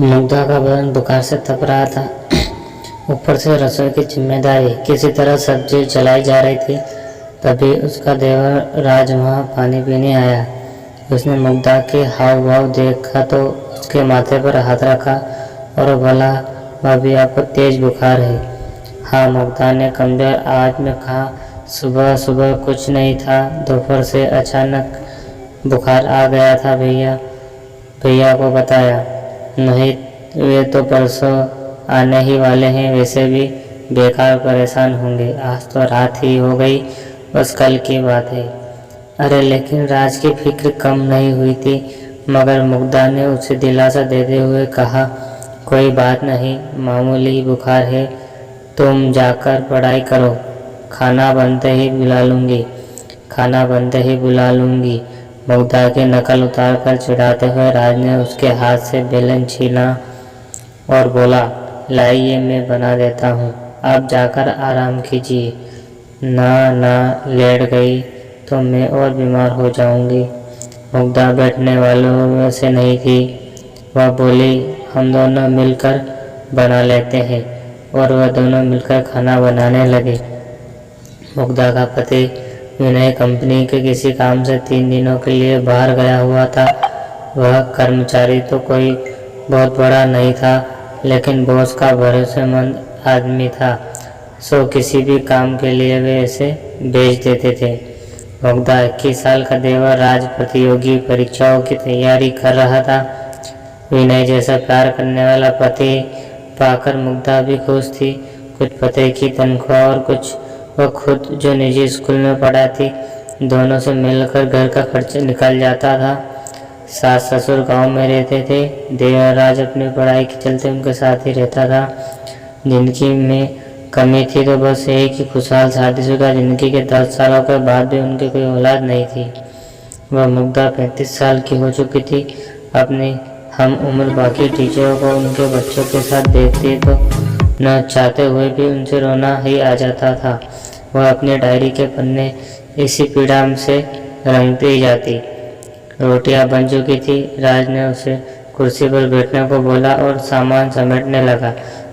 मुग्धा का बदन बुखार से तप रहा था। ऊपर से रसोई की जिम्मेदारी किसी तरह सब्जी चलाई जा रही थी। तभी उसका देवर राज वहाँ पानी पीने आया। उसने मुग्धा के हाव भाव देखा तो उसके माथे पर हाथ रखा और बोला, भाभी आपको तेज बुखार है। हाँ, मुग्धा ने कमजोर आवाज में कहा, सुबह सुबह कुछ नहीं था, दोपहर से अचानक बुखार आ गया था। भैया को बताया? नहीं, वे तो परसों आने ही वाले हैं, वैसे भी बेकार परेशान होंगे। आज तो रात ही हो गई, बस कल की बात है। अरे लेकिन राज की फिक्र कम नहीं हुई थी, मगर मुग्धा ने उसे दिलासा देते हुए कहा, कोई बात नहीं, मामूली बुखार है, तुम जाकर पढ़ाई करो, खाना बनते ही बुला लूँगी। मुग्धा की नकल उतार कर चिढ़ाते हुए राज ने उसके हाथ से बेलन छीना और बोला, लाइए मैं बना देता हूँ, आप जाकर आराम कीजिए। ना लेट गई तो मैं और बीमार हो जाऊंगी। मुग्धा बैठने वालों में से नहीं थी। वह बोली, हम दोनों मिलकर बना लेते हैं। और वह दोनों मिलकर खाना बनाने लगे। मुग्धा का पति विनय कंपनी के किसी काम से 3 दिनों के लिए बाहर गया हुआ था। वह कर्मचारी तो कोई बहुत बड़ा नहीं था, लेकिन बॉस का भरोसेमंद आदमी था, सो किसी भी काम के लिए वे इसे भेज देते थे। मुग्धा 21 साल का देवर राज प्रतियोगी परीक्षाओं की तैयारी कर रहा था। विनय जैसा प्यार करने वाला पति पाकर मुग्धा भी खुश थी। कुछ पति की तनख्वाह और कुछ वह खुद जो निजी स्कूल में पढ़ा थी, दोनों से मिलकर घर का खर्च निकल जाता था। सास ससुर गांव में रहते थे। देवराज अपनी पढ़ाई के चलते उनके साथ ही रहता था। जिंदगी में कमी थी तो बस यही कि खुशहाल शादीशुदा जिंदगी के 10 सालों के बाद भी उनकी कोई औलाद नहीं थी। वह मुग्धा 35 साल की हो चुकी थी। अपनी हम उम्र बाकी टीचरों को उनके बच्चों के साथ देखती तो न चाहते हुए भी उनसे रोना ही आ जाता था। वह अपने डायरी के पन्ने इसी पीड़ा से रंगती जाती। रोटियां बन चुकी थी। राज ने उसे कुर्सी पर बैठने को बोला और सामान समेटने लगा।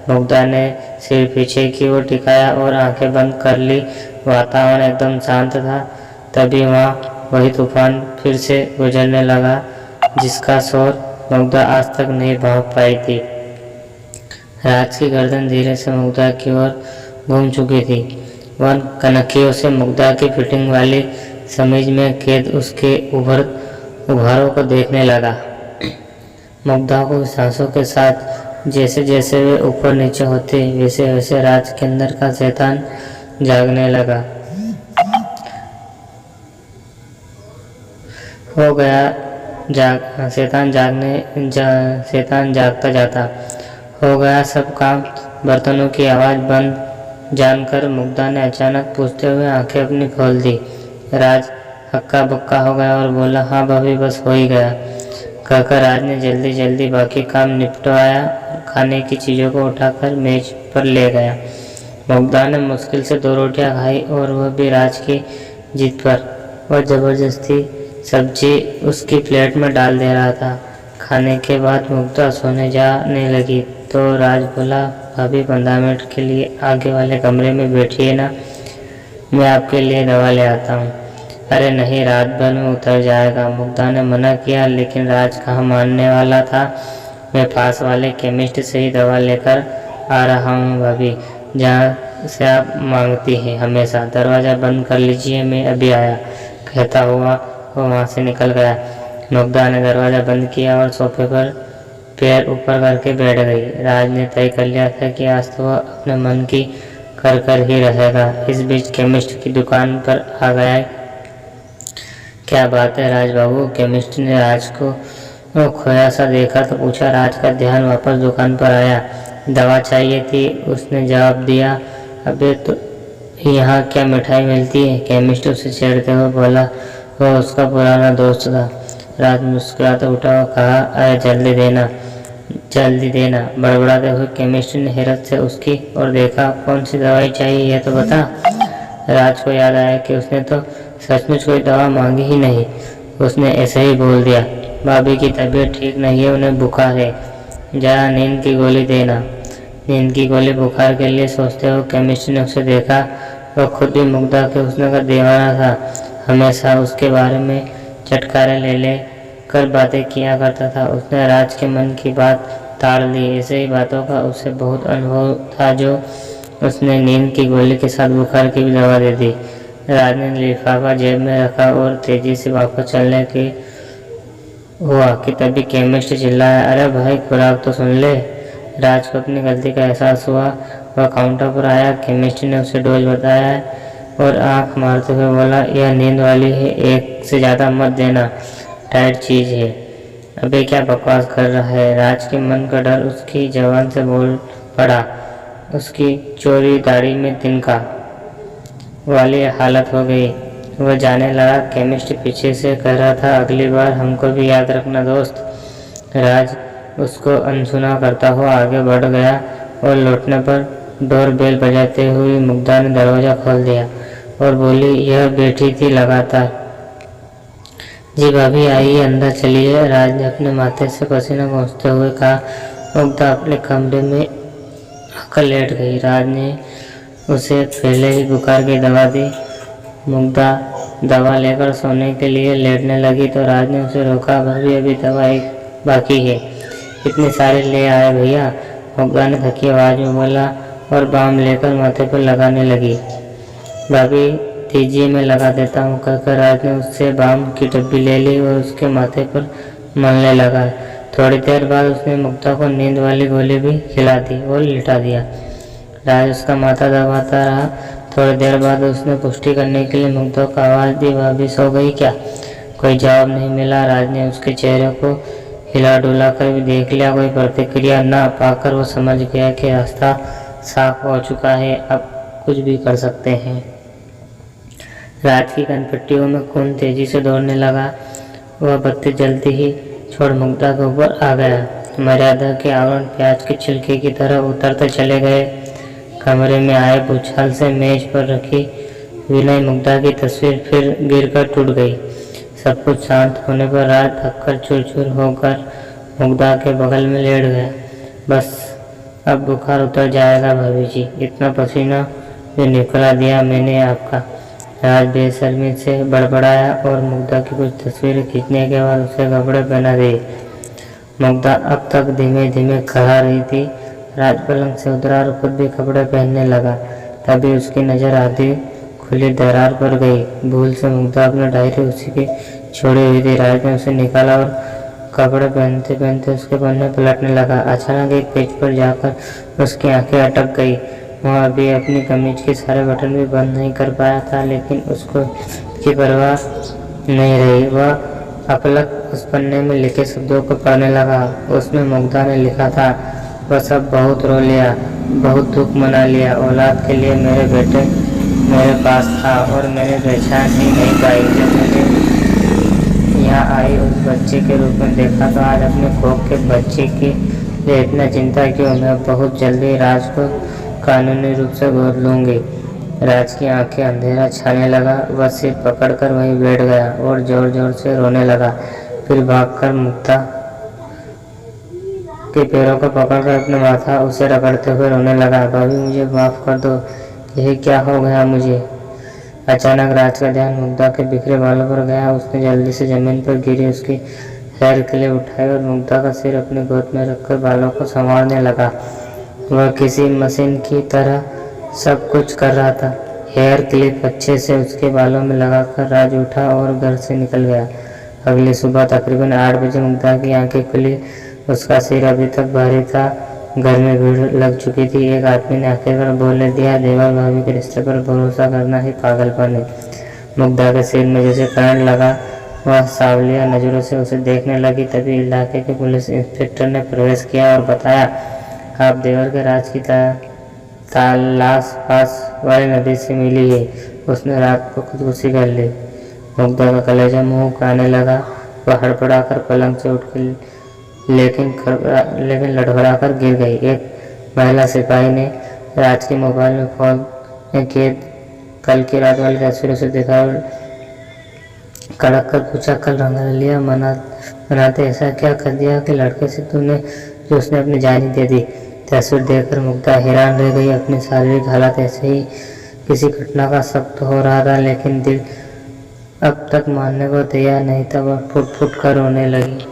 मुग्धा ने सिर पीछे की ओर टिकाया और आंखें बंद कर ली। वातावरण एकदम शांत था। तभी वहाँ वही तूफान फिर से गुजरने लगा, जिसका शोर मुग्धा आज तक नहीं भांप पाई थी। राज की गर्दन धीरे से मुग्धा की ओर घूम चुकी थी। वह कनखियों से मुग्धा की फिटिंग वाली समीज में कैद उसके उभारों को देखने लगा। मुग्धा को सांसों के साथ जैसे जैसे वे ऊपर नीचे होते, वैसे वैसे राज के अंदर का शैतान जागने लगा। हो गया शैतान जागता जाता। हो गया सब काम। बर्तनों की आवाज़ बंद जानकर मुग्धा ने अचानक पूछते हुए आंखें अपनी खोल दी। राज हक्का बक्का हो गया और बोला, हाँ भाभी, बस हो ही गया। कहकर राज ने जल्दी जल्दी बाकी काम निपटवाया और खाने की चीज़ों को उठाकर मेज पर ले गया। मुग्धा ने मुश्किल से 2 रोटियां खाई और वह भी राज की जिद पर। वह जबरदस्ती सब्जी उसकी प्लेट में डाल दे रहा था। खाने के बाद मुग्धा सोने जाने लगी तो राज बोला, भाभी 15 मिनट के लिए आगे वाले कमरे में बैठिए ना, मैं आपके लिए दवा ले आता हूँ। अरे नहीं, रात भर में उतर जाएगा। मुग्धा ने मना किया, लेकिन राज कहाँ मानने वाला था। मैं पास वाले केमिस्ट से ही दवा लेकर आ रहा हूँ भाभी, जहाँ से आप मांगती हैं हमेशा। दरवाज़ा बंद कर लीजिए, मैं अभी आया, कहता हुआ वो वहाँ से निकल गया। मुग्धा ने दरवाज़ा बंद किया और सोफे पर पैर ऊपर करके बैठ गई। राज ने तय कर लिया था कि आज तो वह अपने मन की कर ही रहेगा। इस बीच केमिस्ट की दुकान पर आ गया। क्या बात है राज बाबू? केमिस्ट ने राज को खोया सा देखा तो पूछा। राज का ध्यान वापस दुकान पर आया। दवा चाहिए थी, उसने जवाब दिया। अबे तो यहाँ क्या मिठाई मिलती है? केमिस्ट उसे छेड़ते हुए बोला। वह उसका पुराना दोस्त था। राज मुस्कुराते उठा और कहा, अरे जल्दी देना। बड़बड़ाते हुए केमिस्ट ने हैरत से उसकी और देखा। कौन सी दवाई चाहिए यह तो बता। राज को याद आया कि उसने तो सचमुच कोई दवा मांगी ही नहीं। उसने ऐसे ही बोल दिया, भाभी की तबीयत ठीक नहीं है, उन्हें बुखार है। जरा नींद की गोली देना। नींद की गोली बुखार के लिए सोचते हो। केमिस्ट ने उसे देखा। वह खुद भी मुग्धा के हुस्न का दीवाना था। हमेशा उसके बारे में चटकारे ले ले कर बातें किया करता था। उसने राज के मन की बात ताड़ ली। ऐसे ही बातों का उसे बहुत अनुभव था, जो उसने नींद की गोली के साथ बुखार की भी दवा दे दी। राज ने लिफाफा जेब में रखा और तेजी से वापस चलने की हुआ कि तभी केमिस्ट चिल्लाया, अरे भाई, खुराक तो सुन ले। राज को अपनी गलती का एहसास हुआ। वह काउंटर पर आया। केमिस्ट ने उसे डोज बताया और आंख मारते हुए बोला, यह नींद वाली है, एक से ज़्यादा मत देना, टाइट चीज़ है। अबे क्या बकवास कर रहा है। राज के मन का डर उसकी जबान से बोल पड़ा। उसकी चोरी दाढ़ी में तिनका वाली हालत हो गई। वह जाने लगा। केमिस्ट पीछे से कह रहा था, अगली बार हमको भी याद रखना दोस्त। राज उसको अनसुना करता हुआ आगे बढ़ गया और लौटने पर डोर बेल बजाते हुए मुग्धा ने दरवाज़ा खोल दिया और बोली, यह बैठी थी लगातार। जी भाभी, आइए अंदर चलिए। राज ने अपने माथे से पसीना पोंछते हुए कहा। मुग्धा अपने कमरे में आकर लेट गई। राज ने उसे पहले ही बुखार की दवा दी। मुग्धा दवा लेकर सोने के लिए लेटने लगी तो राज ने उसे रोका। भाभी, अभी दवा एक बाकी है। इतने सारे ले आए भैया, मुग्धा ने थकी आवाज़ में बोला और बाम लेकर माथे पर लगाने लगी। भाभी दीजिए, मैं लगा देता हूँ, कहकर राज ने उससे बाम की डब्बी ले ली और उसके माथे पर मलने लगा। थोड़ी देर बाद उसने मुग्धा को नींद वाली गोली भी खिला दी और लिटा दिया। राज उसका माथा दबाता रहा। थोड़ी देर बाद उसने पुष्टि करने के लिए मुग्धा को आवाज़ दी, भाभी सो गई क्या? कोई जवाब नहीं मिला। राज ने उसके चेहरे को हिला डुला कर भी देख लिया। कोई प्रतिक्रिया न पाकर वो समझ गया कि रास्ता साफ हो चुका है, अब कुछ भी कर सकते हैं। राज की कनपट्टियों में खून तेजी से दौड़ने लगा। वह बत्ती जलती ही छोड़ मुग्धा के ऊपर आ गया। मर्यादा के आवरण प्याज के छिलके की तरह उतरते चले गए। कमरे में आए भूचाल से मेज पर रखी विनय मुग्धा की तस्वीर फिर गिरकर टूट गई। सब कुछ शांत होने पर राज थककर चूर-चूर होकर मुग्धा के बगल में लेट गया। बस अब बुखार उतर जाएगा भाभी जी, इतना पसीना भी निकला दिया मैंने आपका। राज बेशर्मी से बड़बड़ाया और मुग्धा की कुछ तस्वीरें खींचने के बाद उसे कपड़े पहना दिए। मुग्धा अब तक धीमे धीमे खा रही थी। राज पलंग से उतरा और खुद भी कपड़े पहनने लगा। तभी उसकी नज़र आधी खुली दरार पर गई। भूल से मुग्धा अपनी डायरी उसी की छोड़ी हुई थी। राज ने उसे निकाला और कपड़े पहनते पहनते उसके पन्ने पलटने लगा। अचानक एक पेज पर जाकर उसकी आंखें अटक गई। वह अभी अपनी कमीज के सारे बटन भी बंद नहीं कर पाया था, लेकिन उसको की परवाह नहीं रही। वह अपलक उस पन्ने में लिखे शब्दों को पढ़ने लगा। उसमें मुग्धा ने लिखा था, वह सब बहुत रो लिया, बहुत दुख मना लिया। औलाद के लिए मेरे बेटे मेरे पास था और मैंने पहचान ही नहीं पाई। जब मैंने यहाँ आई उस बच्चे के रूप में देखा तो आज अपने खोख के बच्चे के लिए इतना चिंता क्यों? मैं बहुत जल्दी राज को कानूनी रूप से गोद लूँगी। राज की आंखें अंधेरा छाने लगा। वह सिर पकड़कर वहीं बैठ गया और जोर जोर से रोने लगा। फिर भागकर मुग्धा के पैरों को पकड़कर अपने माथा उसे रगड़ते हुए रोने लगा। भाभी मुझे माफ़ कर दो, यही क्या हो गया मुझे? अचानक राज का ध्यान मुग्धा के बिखरे बालों पर गया। उसने जल्दी से जमीन पर गिरी उसकी हेयर क्लिप उठाई और मुग्धा का सिर अपनी गोद में रखकर बालों को संवारने लगा। वह किसी मशीन की तरह सब कुछ कर रहा था। हेयर क्लिप अच्छे से उसके बालों में लगाकर राज उठा और घर से निकल गया। अगली सुबह तकरीबन 8 बजे मुग्धा की आंखें खुली। उसका सिर अभी तक भारी था। घर में भीड़ लग चुकी थी। एक आदमी ने आखिरकार बोल दिया, देवर भाभी के रिश्ते पर भरोसा करना ही पागलपन है। मुग्धा के सिर में जैसे करंट लगा। वह सावलिया नज़रों से उसे देखने लगी। तभी इलाके के पुलिस इंस्पेक्टर ने प्रवेश किया और बताया, आप देवर के राज की लाश पास वाली नदी से मिली है। उसने रात को खुदकुशी कर ली। मुग्धा का कलेजा मुंह को आने लगा। वह हड़बड़ाकर पलंग से उठ कर लेकिन लड़खड़ाकर गिर गई। एक महिला सिपाही ने राज के मोबाइल में फोन किए कल की रात वाली तस्वीरों से देखा और कड़क कर पूछा, कल रंग लिया मनाते ऐसा क्या कर दिया कि लड़के से तूने कि उसने अपनी जान ही दे दी। तस्वीर देखकर मुग्धा हैरान रह गई। अपनी शारीरिक हालत ऐसे ही किसी घटना का शक तो हो रहा था, लेकिन दिल अब तक मानने को तैयार नहीं था। वह फुट फुट कर रोने लगी।